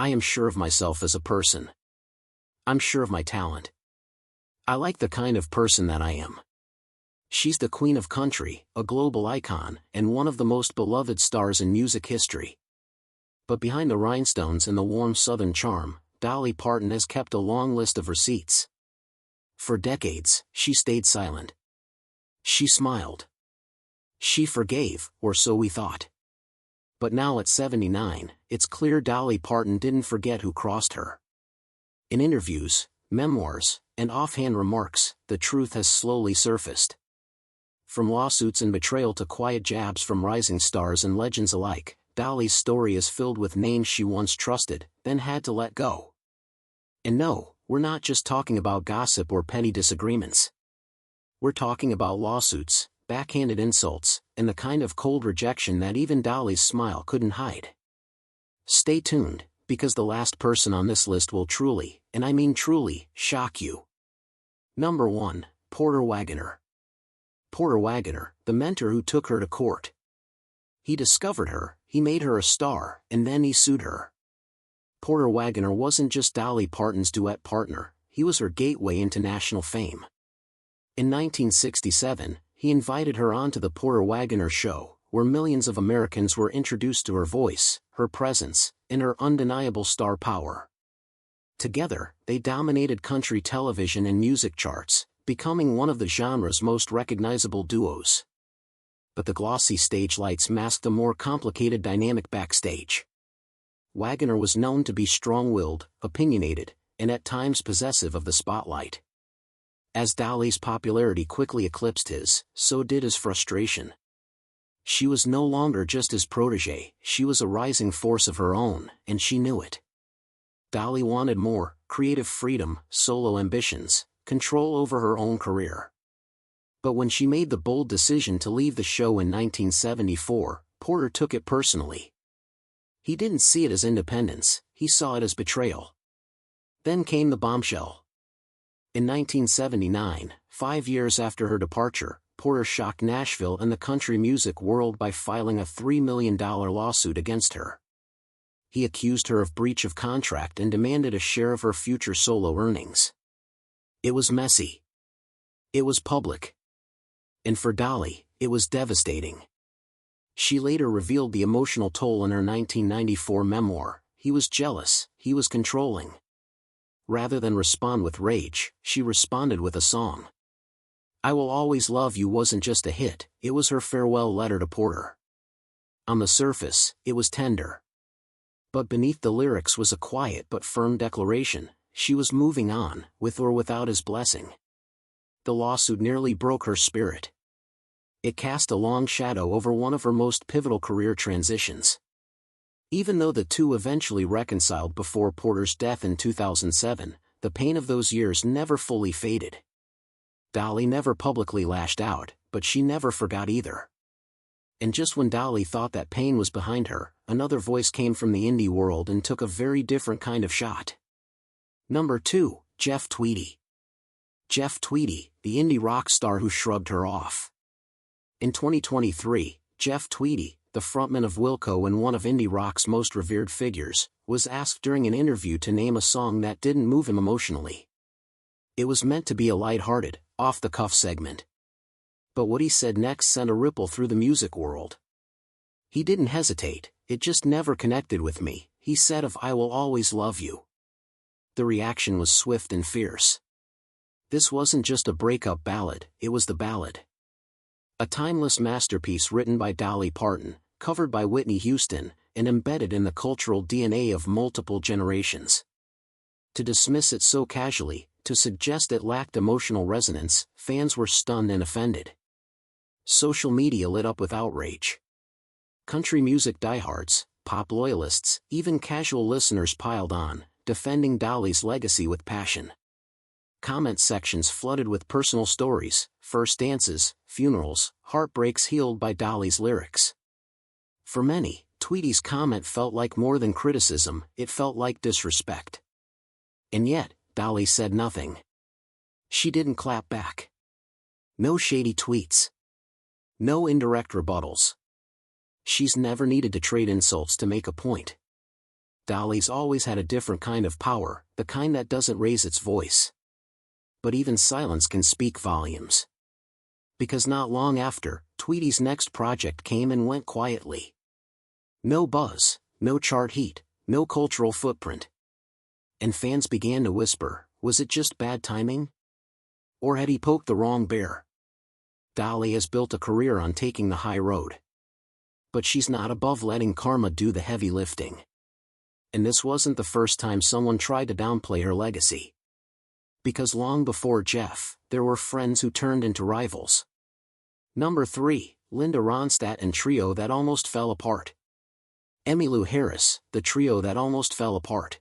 I am sure of myself as a person. I'm sure of my talent. I like the kind of person that I am. She's the queen of country, a global icon, and one of the most beloved stars in music history. But behind the rhinestones and the warm southern charm, Dolly Parton has kept a long list of receipts. For decades, she stayed silent. She smiled. She forgave, or so we thought. But now at 79, it's clear Dolly Parton didn't forget who crossed her. In interviews, memoirs, and offhand remarks, the truth has slowly surfaced. From lawsuits and betrayal to quiet jabs from rising stars and legends alike, Dolly's story is filled with names she once trusted, then had to let go. And no, we're not just talking about gossip or petty disagreements. We're talking about lawsuits, backhanded insults, and the kind of cold rejection that even Dolly's smile couldn't hide. Stay tuned, because the last person on this list will truly, and I mean truly, shock you. Number 1, Porter Wagoner. Porter Wagoner, the mentor who took her to court. He discovered her, he made her a star, and then he sued her. Porter Wagoner wasn't just Dolly Parton's duet partner, he was her gateway into national fame. In 1967, he invited her onto the Porter Wagoner Show, where millions of Americans were introduced to her voice, her presence, and her undeniable star power. Together, they dominated country television and music charts, becoming one of the genre's most recognizable duos. But the glossy stage lights masked a more complicated dynamic backstage. Wagoner was known to be strong-willed, opinionated, and at times possessive of the spotlight. As Dolly's popularity quickly eclipsed his, so did his frustration. She was no longer just his protégé, she was a rising force of her own, and she knew it. Dolly wanted more: creative freedom, solo ambitions, control over her own career. But when she made the bold decision to leave the show in 1974, Porter took it personally. He didn't see it as independence, he saw it as betrayal. Then came the bombshell. In 1979, 5 years after her departure, Porter shocked Nashville and the country music world by filing a $3 million lawsuit against her. He accused her of breach of contract and demanded a share of her future solo earnings. It was messy. It was public. And for Dolly, it was devastating. She later revealed the emotional toll in her 1994 memoir. He was jealous, he was controlling. Rather than respond with rage, she responded with a song. I Will Always Love You wasn't just a hit, it was her farewell letter to Porter. On the surface, it was tender. But beneath the lyrics was a quiet but firm declaration: she was moving on, with or without his blessing. The lawsuit nearly broke her spirit. It cast a long shadow over one of her most pivotal career transitions. Even though the two eventually reconciled before Porter's death in 2007, the pain of those years never fully faded. Dolly never publicly lashed out, but she never forgot either. And just when Dolly thought that pain was behind her, another voice came from the indie world and took a very different kind of shot. Number 2, Jeff Tweedy. Jeff Tweedy, the indie rock star who shrugged her off. In 2023, Jeff Tweedy, the frontman of Wilco and one of indie rock's most revered figures, was asked during an interview to name a song that didn't move him emotionally. It was meant to be a light-hearted, off-the-cuff segment. But what he said next sent a ripple through the music world. He didn't hesitate, "It just never connected with me," he said of I Will Always Love You. The reaction was swift and fierce. This wasn't just a breakup ballad, it was the ballad. A timeless masterpiece written by Dolly Parton, covered by Whitney Houston, and embedded in the cultural DNA of multiple generations. To dismiss it so casually, to suggest it lacked emotional resonance, fans were stunned and offended. Social media lit up with outrage. Country music diehards, pop loyalists, even casual listeners piled on, defending Dolly's legacy with passion. Comment sections flooded with personal stories, first dances, funerals, heartbreaks healed by Dolly's lyrics. For many, Tweedy's comment felt like more than criticism, it felt like disrespect. And yet, Dolly said nothing. She didn't clap back. No shady tweets. No indirect rebuttals. She's never needed to trade insults to make a point. Dolly's always had a different kind of power, the kind that doesn't raise its voice. But even silence can speak volumes. Because not long after, Tweety's next project came and went quietly. No buzz, no chart heat, no cultural footprint. And fans began to whisper, was it just bad timing? Or had he poked the wrong bear? Dolly has built a career on taking the high road. But she's not above letting karma do the heavy lifting. And this wasn't the first time someone tried to downplay her legacy. Because long before Jeff, there were friends who turned into rivals. Number 3, Linda Ronstadt and Trio That Almost Fell Apart. Emmylou Harris, the trio that almost fell apart.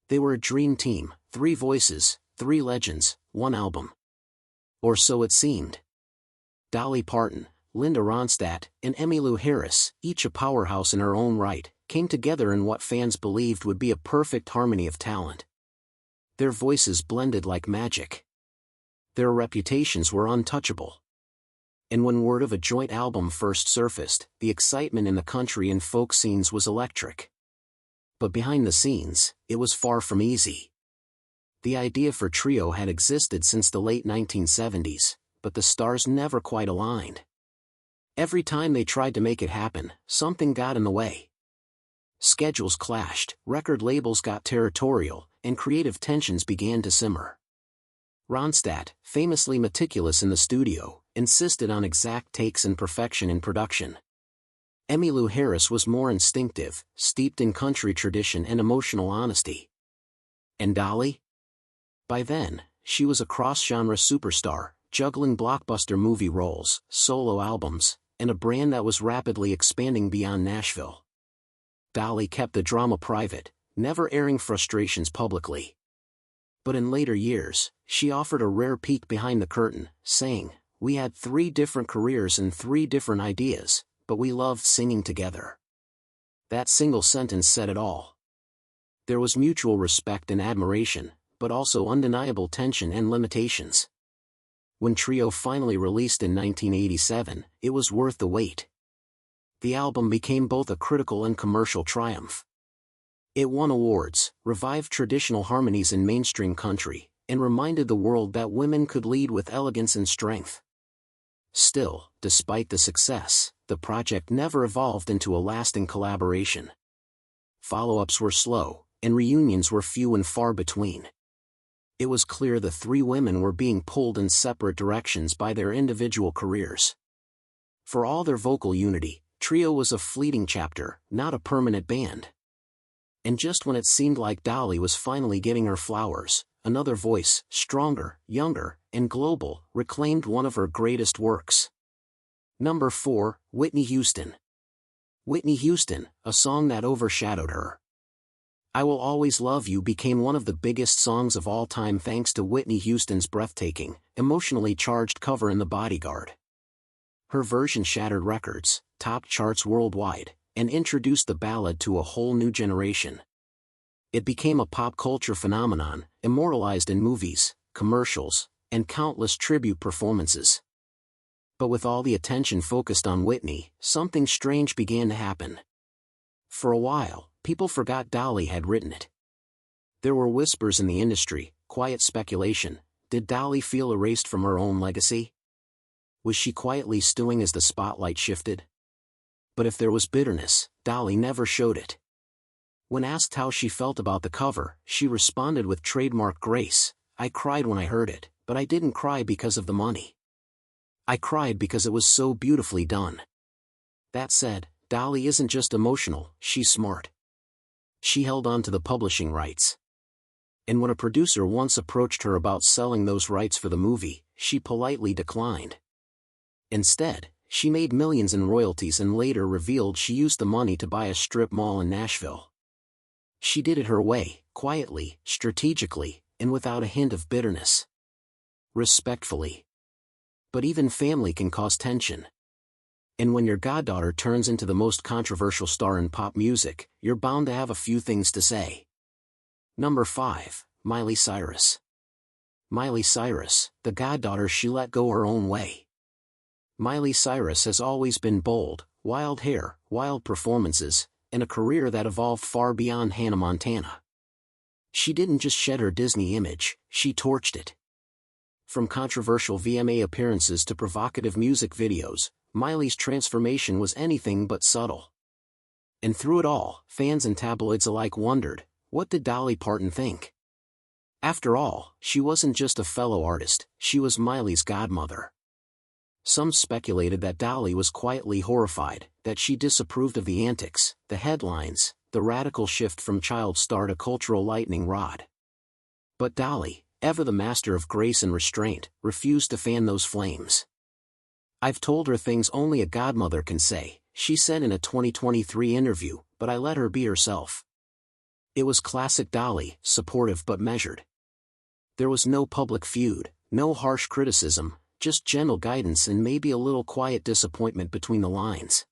They were a dream team, 3 voices, 3 legends, 1 album. Or so it seemed. Dolly Parton, Linda Ronstadt, and Emmylou Harris, each a powerhouse in her own right, came together in what fans believed would be a perfect harmony of talent. Their voices blended like magic. Their reputations were untouchable. And when word of a joint album first surfaced, the excitement in the country and folk scenes was electric. But behind the scenes, it was far from easy. The idea for Trio had existed since the late 1970s, but the stars never quite aligned. Every time they tried to make it happen, something got in the way. Schedules clashed, record labels got territorial, and creative tensions began to simmer. Ronstadt, famously meticulous in the studio, insisted on exact takes and perfection in production. Emmylou Harris was more instinctive, steeped in country tradition and emotional honesty. And Dolly? By then, she was a cross-genre superstar, juggling blockbuster movie roles, solo albums, and a brand that was rapidly expanding beyond Nashville. Dolly kept the drama private, never airing frustrations publicly. But in later years, she offered a rare peek behind the curtain, saying, "We had 3 different careers and 3 different ideas, but we loved singing together." That single sentence said it all. There was mutual respect and admiration, but also undeniable tension and limitations. When Trio finally released in 1987, it was worth the wait. The album became both a critical and commercial triumph. It won awards, revived traditional harmonies in mainstream country, and reminded the world that women could lead with elegance and strength. Still, despite the success, the project never evolved into a lasting collaboration. Follow-ups were slow, and reunions were few and far between. It was clear the 3 women were being pulled in separate directions by their individual careers. For all their vocal unity, Trio was a fleeting chapter, not a permanent band. And just when it seemed like Dolly was finally getting her flowers, another voice, stronger, younger, and global, reclaimed one of her greatest works. Number 4, Whitney Houston. Whitney Houston, a song that overshadowed her. I Will Always Love You became one of the biggest songs of all time thanks to Whitney Houston's breathtaking, emotionally charged cover in The Bodyguard. Her version shattered records, topped charts worldwide, and introduced the ballad to a whole new generation. It became a pop culture phenomenon, immortalized in movies, commercials, and countless tribute performances. But with all the attention focused on Whitney, something strange began to happen. For a while, people forgot Dolly had written it. There were whispers in the industry, quiet speculation. Did Dolly feel erased from her own legacy? Was she quietly stewing as the spotlight shifted? But if there was bitterness, Dolly never showed it. When asked how she felt about the cover, she responded with trademark grace, "I cried when I heard it, but I didn't cry because of the money. I cried because it was so beautifully done." That said, Dolly isn't just emotional, she's smart. She held on to the publishing rights. And when a producer once approached her about selling those rights for the movie, she politely declined. Instead, she made millions in royalties and later revealed she used the money to buy a strip mall in Nashville. She did it her way, quietly, strategically, and without a hint of bitterness. Respectfully. But even family can cause tension. And when your goddaughter turns into the most controversial star in pop music, you're bound to have a few things to say. Number 5, Miley Cyrus. Miley Cyrus, the goddaughter she let go her own way. Miley Cyrus has always been bold, wild hair, wild performances, and a career that evolved far beyond Hannah Montana. She didn't just shed her Disney image, she torched it. From controversial VMA appearances to provocative music videos, Miley's transformation was anything but subtle. And through it all, fans and tabloids alike wondered, what did Dolly Parton think? After all, she wasn't just a fellow artist, she was Miley's godmother. Some speculated that Dolly was quietly horrified, that she disapproved of the antics, the headlines, the radical shift from child star to cultural lightning rod. But Dolly, ever the master of grace and restraint, refused to fan those flames. "I've told her things only a godmother can say," she said in a 2023 interview, "but I let her be herself." It was classic Dolly, supportive but measured. There was no public feud, no harsh criticism, just gentle guidance and maybe a little quiet disappointment between the lines.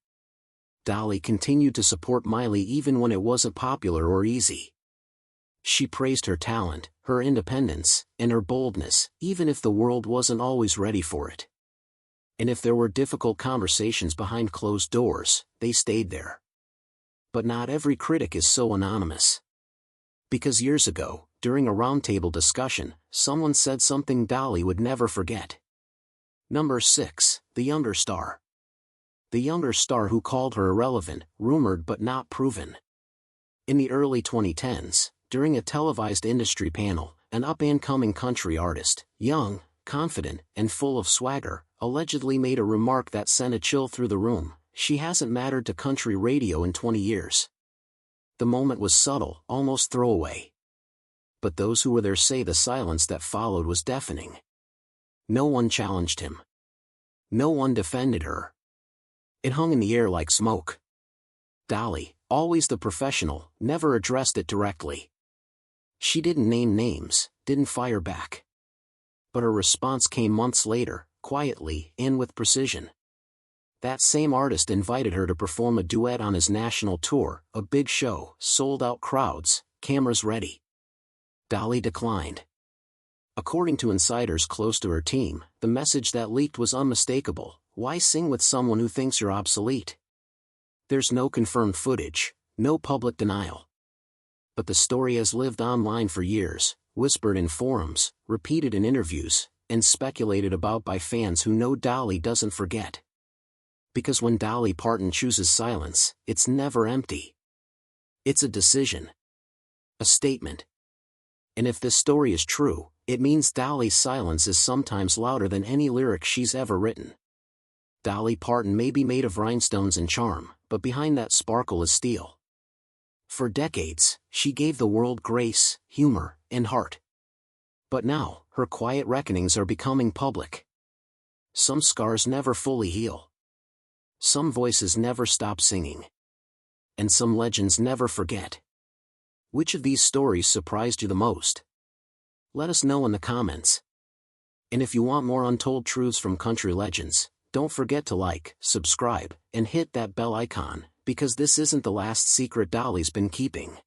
Dolly continued to support Miley even when it wasn't popular or easy. She praised her talent, her independence, and her boldness, even if the world wasn't always ready for it. And if there were difficult conversations behind closed doors, they stayed there. But not every critic is so anonymous. Because years ago, during a roundtable discussion, someone said something Dolly would never forget. Number 6, the younger star. The younger star who called her irrelevant, rumored but not proven. In the early 2010s, during a televised industry panel, an up-and-coming country artist, young, confident, and full of swagger, allegedly made a remark that sent a chill through the room: "She hasn't mattered to country radio in 20 years. The moment was subtle, almost throwaway. But those who were there say the silence that followed was deafening. No one challenged him. No one defended her. It hung in the air like smoke. Dolly, always the professional, never addressed it directly. She didn't name names, didn't fire back. But her response came months later, quietly, and with precision. That same artist invited her to perform a duet on his national tour, a big show, sold-out crowds, cameras ready. Dolly declined. According to insiders close to her team, the message that leaked was unmistakable: why sing with someone who thinks you're obsolete? There's no confirmed footage, no public denial. But the story has lived online for years, whispered in forums, repeated in interviews, and speculated about by fans who know Dolly doesn't forget. Because when Dolly Parton chooses silence, it's never empty. It's a decision. A statement. And if this story is true, it means Dolly's silence is sometimes louder than any lyric she's ever written. Dolly Parton may be made of rhinestones and charm, but behind that sparkle is steel. For decades, she gave the world grace, humor, and heart. But now, her quiet reckonings are becoming public. Some scars never fully heal. Some voices never stop singing. And some legends never forget. Which of these stories surprised you the most? Let us know in the comments. And if you want more untold truths from country legends, don't forget to like, subscribe, and hit that bell icon, because this isn't the last secret Dolly's been keeping.